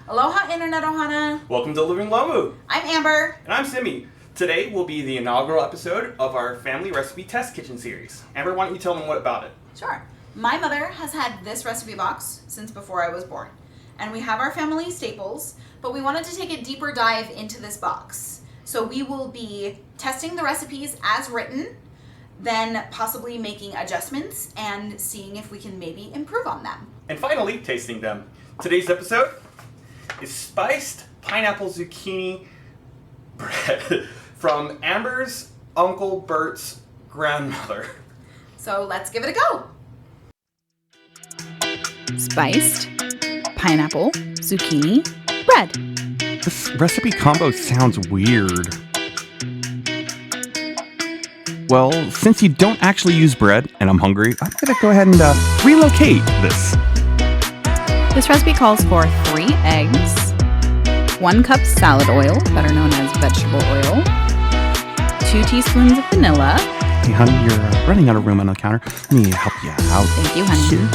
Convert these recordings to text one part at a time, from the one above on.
Aloha Internet Ohana. Welcome to Living Lamu. I'm Amber. And I'm Simi. Today will be the inaugural episode of our Family Recipe Test Kitchen series. Amber, why don't you tell them what about it? Sure. My mother has had this recipe box since before I was born. And we have our family staples, but we wanted to take a deeper dive into this box. So we will be testing the recipes as written, then possibly making adjustments and seeing if we can maybe improve on them. And finally, tasting them. Today's episode is spiced pineapple zucchini bread from Amber's Uncle Bert's grandmother. So let's give it a go. Spiced pineapple zucchini bread. This recipe combo sounds weird. Well, since you don't actually use bread and I'm hungry, I'm gonna go ahead and relocate this. This recipe calls for 3 eggs, 1 cup salad oil, better known as vegetable oil, 2 teaspoons of vanilla. Hey, honey, you're running out of room on the counter. Let me help you out. Thank you, honey. Here.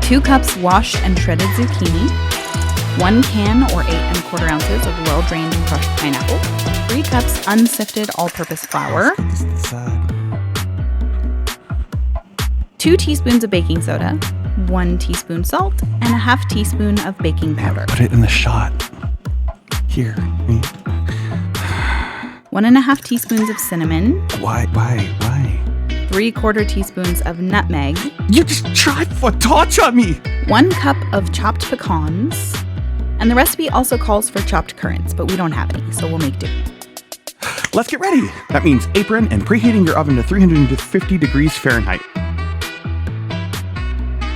2 cups washed and shredded zucchini, 1 can or 8 1/4 ounces of well-drained crushed pineapple, 3 cups unsifted all-purpose flour, 2 teaspoons of baking soda, 1 teaspoon salt, and a ½ teaspoon of baking powder. Put it in the shot. Here. 1½ teaspoons of cinnamon. Why? 3/4 teaspoons of nutmeg. You just tried for torch on me! 1 cup of chopped pecans. And the recipe also calls for chopped currants, but we don't have any, so we'll make do. Let's get ready! That means apron and preheating your oven to 350 degrees Fahrenheit.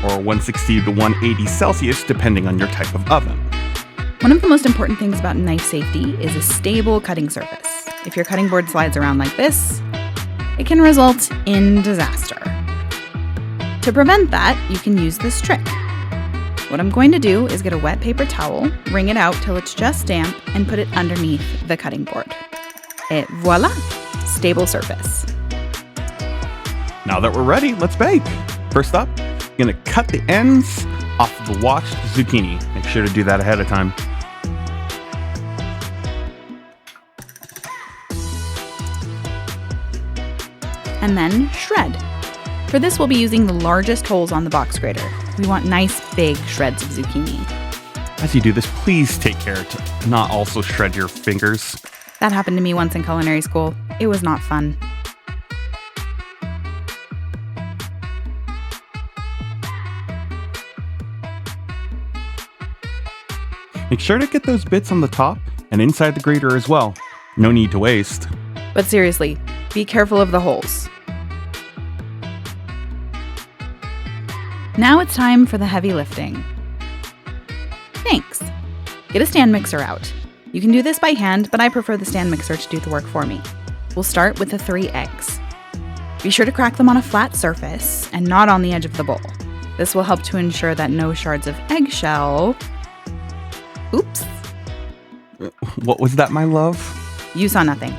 Or 160 to 180 Celsius, depending on your type of oven. One of the most important things about knife safety is a stable cutting surface. If your cutting board slides around like this, it can result in disaster. To prevent that, you can use this trick. What I'm going to do is get a wet paper towel, wring it out till it's just damp, and put it underneath the cutting board. Et voila! Stable surface. Now that we're ready, let's bake. First up, I'm gonna cut the ends off the washed zucchini. Make sure to do that ahead of time. And then shred. For this, we'll be using the largest holes on the box grater. We want nice big shreds of zucchini. As you do this, please take care to not also shred your fingers. That happened to me once in culinary school. It was not fun. Make sure to get those bits on the top and inside the grater as well. No need to waste. But seriously, be careful of the holes. Now it's time for the heavy lifting. Thanks. Get a stand mixer out. You can do this by hand, but I prefer the stand mixer to do the work for me. We'll start with the 3 eggs. Be sure to crack them on a flat surface and not on the edge of the bowl. This will help to ensure that no shards of eggshell... Oops. What was that, my love? You saw nothing.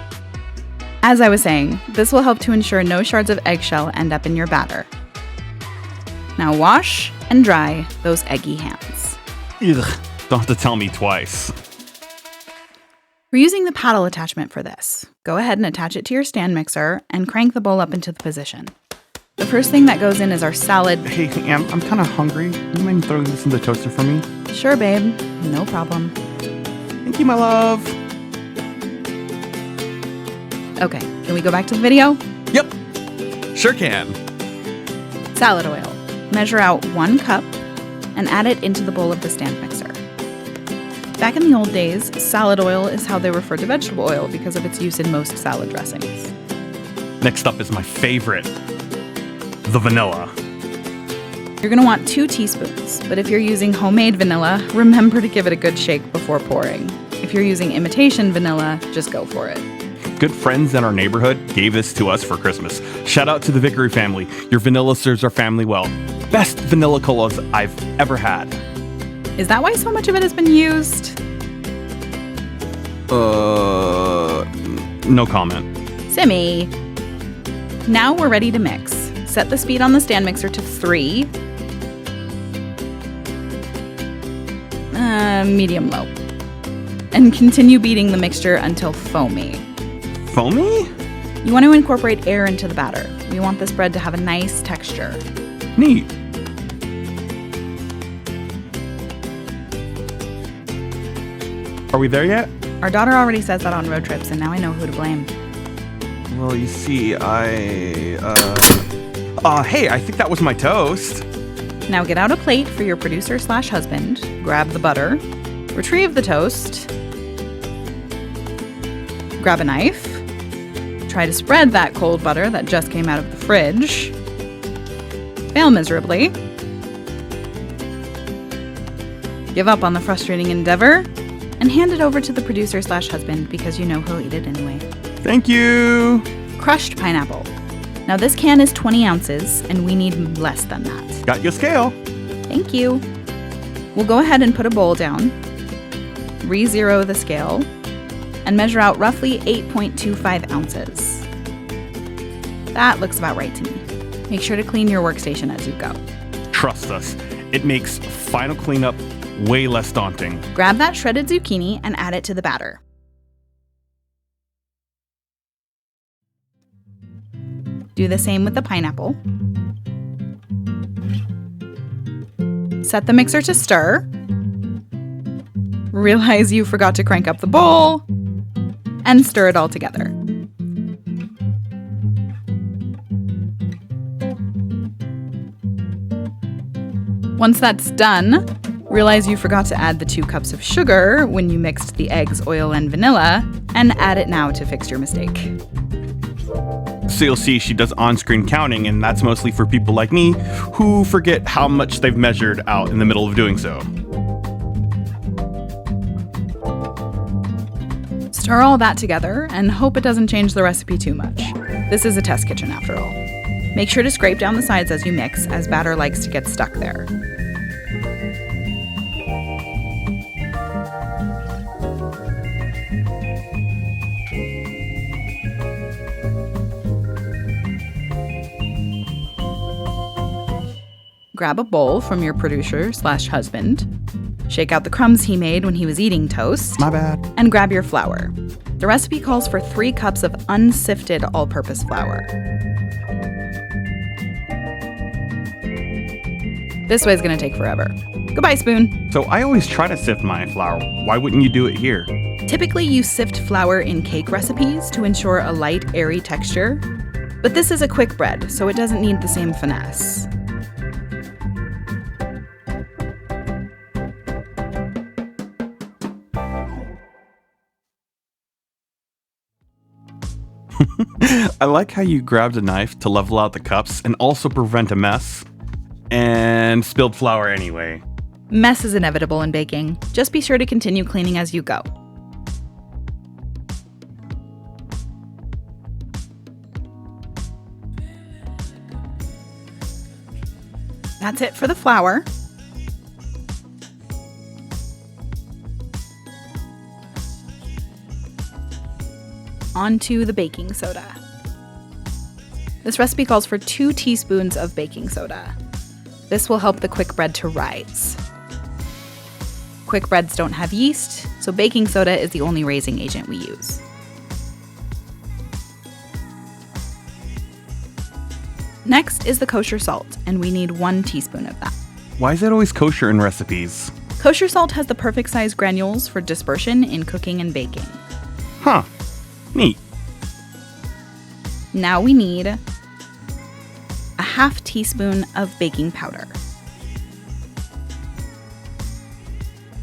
As I was saying, this will help to ensure no shards of eggshell end up in your batter. Now wash and dry those eggy hands. Ugh, don't have to tell me twice. We're using the paddle attachment for this. Go ahead and attach it to your stand mixer and crank the bowl up into the position. The first thing that goes in is our salad. Hey, Am, I'm kind of hungry. You mind throwing this in the toaster for me? Sure, babe. No problem. Thank you, my love. Okay, can we go back to the video? Yep, sure can. Salad oil. Measure out 1 cup and add it into the bowl of the stand mixer. Back in the old days, salad oil is how they referred to vegetable oil because of its use in most salad dressings. Next up is my favorite, the vanilla. You're going to want 2 teaspoons, but if you're using homemade vanilla, remember to give it a good shake before pouring. If you're using imitation vanilla, just go for it. Good friends in our neighborhood gave this to us for Christmas. Shout out to the Vickery family. Your vanilla serves our family well. Best vanilla colas I've ever had. Is that why so much of it has been used? No comment. Simi. Now we're ready to mix. Set the speed on the stand mixer to 3. Medium low. And continue beating the mixture until foamy. Foamy? You want to incorporate air into the batter. We want this bread to have a nice texture. Neat. Are we there yet? Our daughter already says that on road trips, and now I know who to blame. Well, you see, hey, I think that was my toast. Now get out a plate for your producer/husband, grab the butter, retrieve the toast, grab a knife, try to spread that cold butter that just came out of the fridge, fail miserably, give up on the frustrating endeavor, and hand it over to the producer/husband because you know he'll eat it anyway. Thank you. Crushed pineapple. Now this can is 20 ounces, and we need less than that. Got your scale. Thank you. We'll go ahead and put a bowl down, re-zero the scale, and measure out roughly 8.25 ounces. That looks about right to me. Make sure to clean your workstation as you go. Trust us, it makes final cleanup way less daunting. Grab that shredded zucchini and add it to the batter. Do the same with the pineapple. Set the mixer to stir. Realize you forgot to crank up the bowl. And stir it all together. Once that's done, realize you forgot to add the 2 cups of sugar when you mixed the eggs, oil, and vanilla, and add it now to fix your mistake. So you'll see she does on-screen counting, and that's mostly for people like me who forget how much they've measured out in the middle of doing so. Stir all that together and hope it doesn't change the recipe too much. This is a test kitchen after all. Make sure to scrape down the sides as you mix, as batter likes to get stuck there. Grab a bowl from your producer/husband. Shake out the crumbs he made when he was eating toast. My bad. And grab your flour. The recipe calls for 3 cups of unsifted all-purpose flour. This way's gonna take forever. Goodbye, spoon. So I always try to sift my flour. Why wouldn't you do it here? Typically, you sift flour in cake recipes to ensure a light, airy texture. But this is a quick bread, so it doesn't need the same finesse. I like how you grabbed a knife to level out the cups and also prevent a mess. And spilled flour anyway. Mess is inevitable in baking. Just be sure to continue cleaning as you go. That's it for the flour. Onto the baking soda. This recipe calls for 2 teaspoons of baking soda. This will help the quick bread to rise. Quick breads don't have yeast, so baking soda is the only raising agent we use. Next is the kosher salt, and we need 1 teaspoon of that. Why is it always kosher in recipes? Kosher salt has the perfect size granules for dispersion in cooking and baking. Huh. Neat. Now we need a 1/2 teaspoon of baking powder.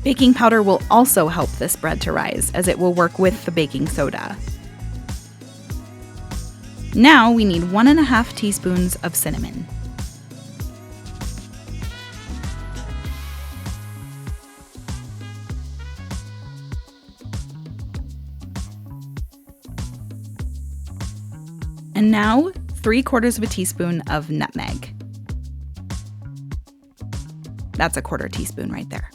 Baking powder will also help this bread to rise, as it will work with the baking soda. Now we need 1.5 teaspoons of cinnamon. And now 3/4 teaspoon of nutmeg. That's a 1/4 teaspoon right there.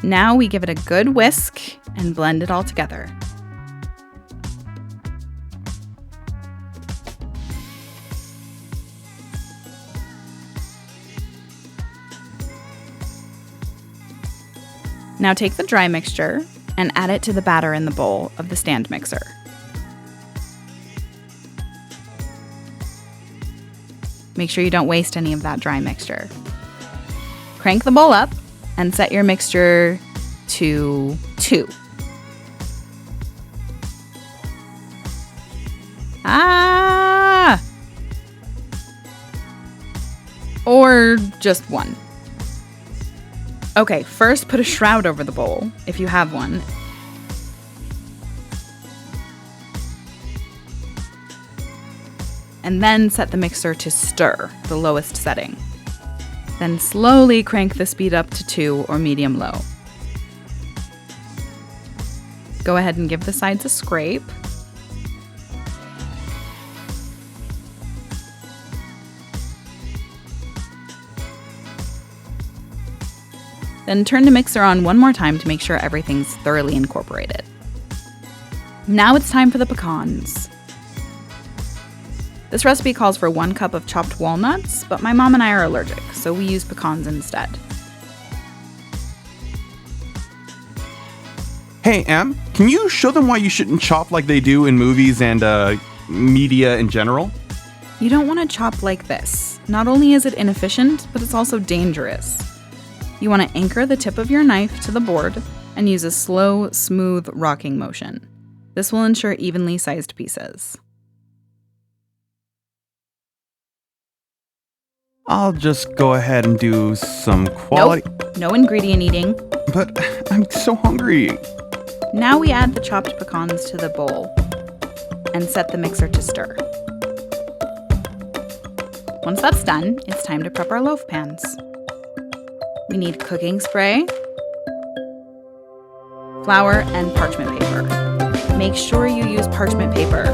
Now we give it a good whisk and blend it all together. Now take the dry mixture and add it to the batter in the bowl of the stand mixer. Make sure you don't waste any of that dry mixture. Crank the bowl up and set your mixture to 2. Or just 1. Okay, first put a shroud over the bowl, if you have one. And then set the mixer to stir, the lowest setting. Then slowly crank the speed up to 2 or medium-low. Go ahead and give the sides a scrape. Then turn the mixer on one more time to make sure everything's thoroughly incorporated. Now it's time for the pecans. This recipe calls for 1 cup of chopped walnuts, but my mom and I are allergic, so we use pecans instead. Hey, Em, can you show them why you shouldn't chop like they do in movies and media in general? You don't want to chop like this. Not only is it inefficient, but it's also dangerous. You want to anchor the tip of your knife to the board and use a slow, smooth rocking motion. This will ensure evenly sized pieces. I'll just go ahead and do some quality... Nope, no ingredient eating. But I'm so hungry. Now we add the chopped pecans to the bowl and set the mixer to stir. Once that's done, it's time to prep our loaf pans. We need cooking spray, flour, and parchment paper. Make sure you use parchment paper.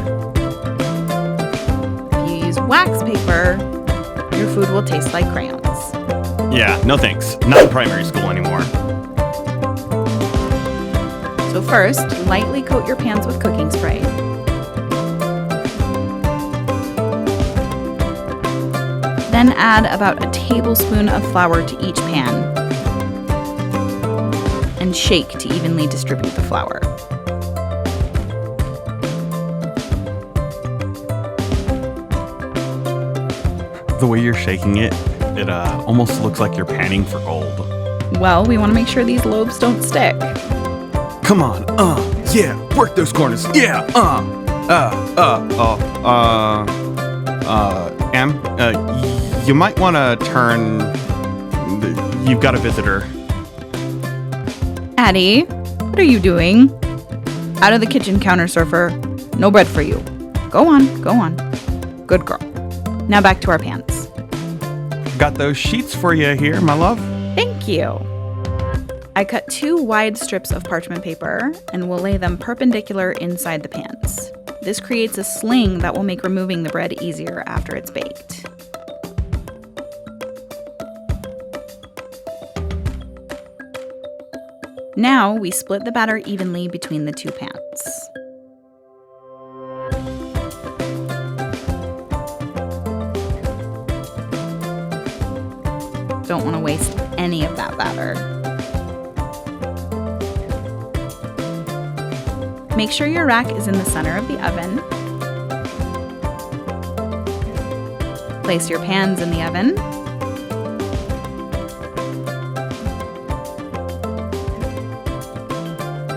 If you use wax paper, your food will taste like crayons. Yeah, no thanks. Not in primary school anymore. So first, lightly coat your pans with cooking spray. Then add about a tablespoon of flour to each pan and shake to evenly distribute the flour. The way you're shaking it, it almost looks like you're panning for gold. Well, we want to make sure these loaves don't stick. Come on, yeah, work those corners, yeah, Em, you might want to turn... You've got a visitor. Addie, what are you doing? Out of the kitchen, counter surfer. No bread for you. Go on, go on. Good girl. Now back to our pans. Got those sheets for you here, my love. Thank you. I cut 2 wide strips of parchment paper and will lay them perpendicular inside the pans. This creates a sling that will make removing the bread easier after it's baked. Now we split the batter evenly between the 2 pans. Don't want to waste any of that batter. Make sure your rack is in the center of the oven. Place your pans in the oven.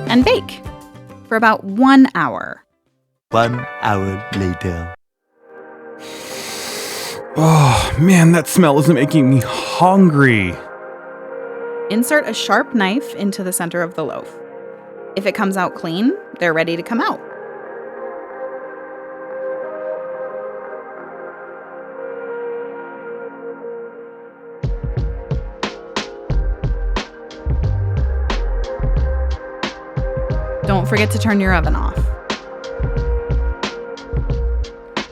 And bake for about 1 hour. 1 hour later. Oh, man, that smell is making me hungry. Insert a sharp knife into the center of the loaf. If it comes out clean, they're ready to come out. Don't forget to turn your oven off.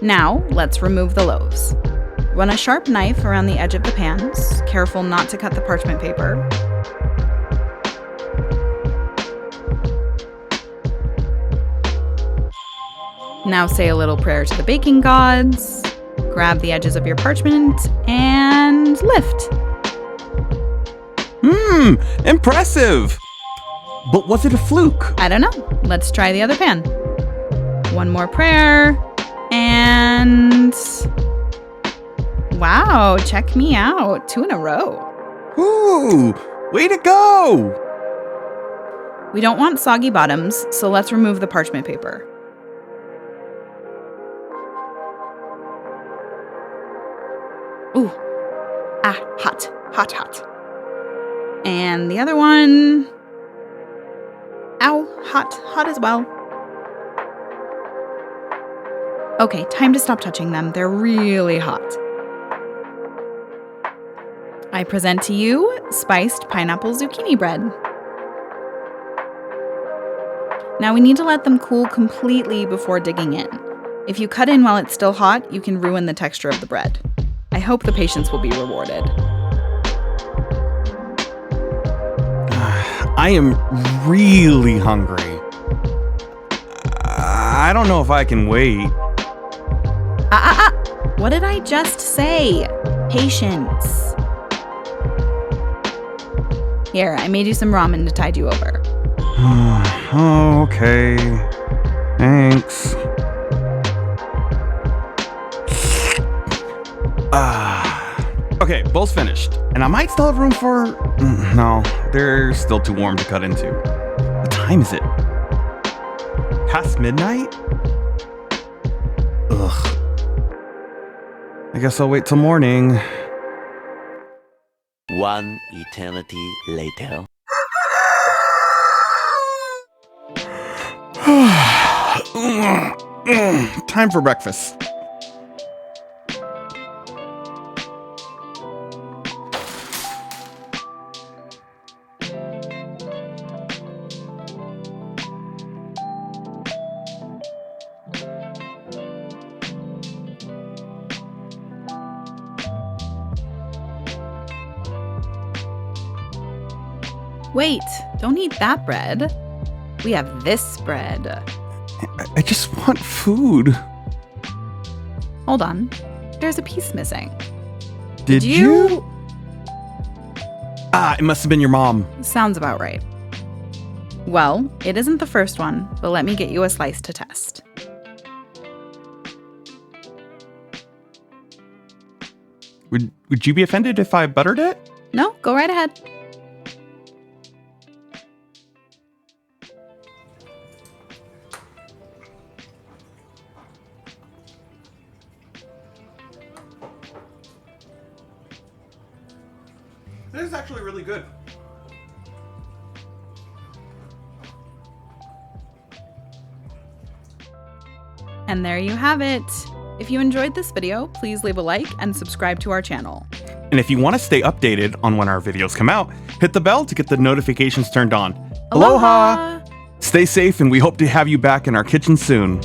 Now, let's remove the loaves. Run a sharp knife around the edge of the pans, careful not to cut the parchment paper. Now say a little prayer to the baking gods, grab the edges of your parchment, and lift. Impressive! But was it a fluke? I don't know. Let's try the other pan. One more prayer, and... Wow, check me out. 2 in a row. Ooh, way to go! We don't want soggy bottoms, so let's remove the parchment paper. Ooh. Ah, hot, hot, hot. And the other one... Ow, hot, hot as well. Okay, time to stop touching them. They're really hot. I present to you spiced pineapple zucchini bread. Now we need to let them cool completely before digging in. If you cut in while it's still hot, you can ruin the texture of the bread. I hope the patience will be rewarded. I am really hungry. I don't know if I can wait. What did I just say? Patience. Here, I made you some ramen to tide you over. Oh, okay. Thanks. Okay, bowl's finished. And I might still have room for... No, they're still too warm to cut into. What time is it? Past midnight? Ugh. I guess I'll wait till morning. One eternity later. Time for breakfast. Wait, don't eat that bread. We have this bread. I just want food. Hold on. There's a piece missing. Did you? It must have been your mom. Sounds about right. Well, it isn't the first one, but let me get you a slice to test. Would you be offended if I buttered it? No, go right ahead. This is actually really good. And there you have it. If you enjoyed this video, please leave a like and subscribe to our channel. And if you want to stay updated on when our videos come out, hit the bell to get the notifications turned on. Aloha! Stay safe, and we hope to have you back in our kitchen soon.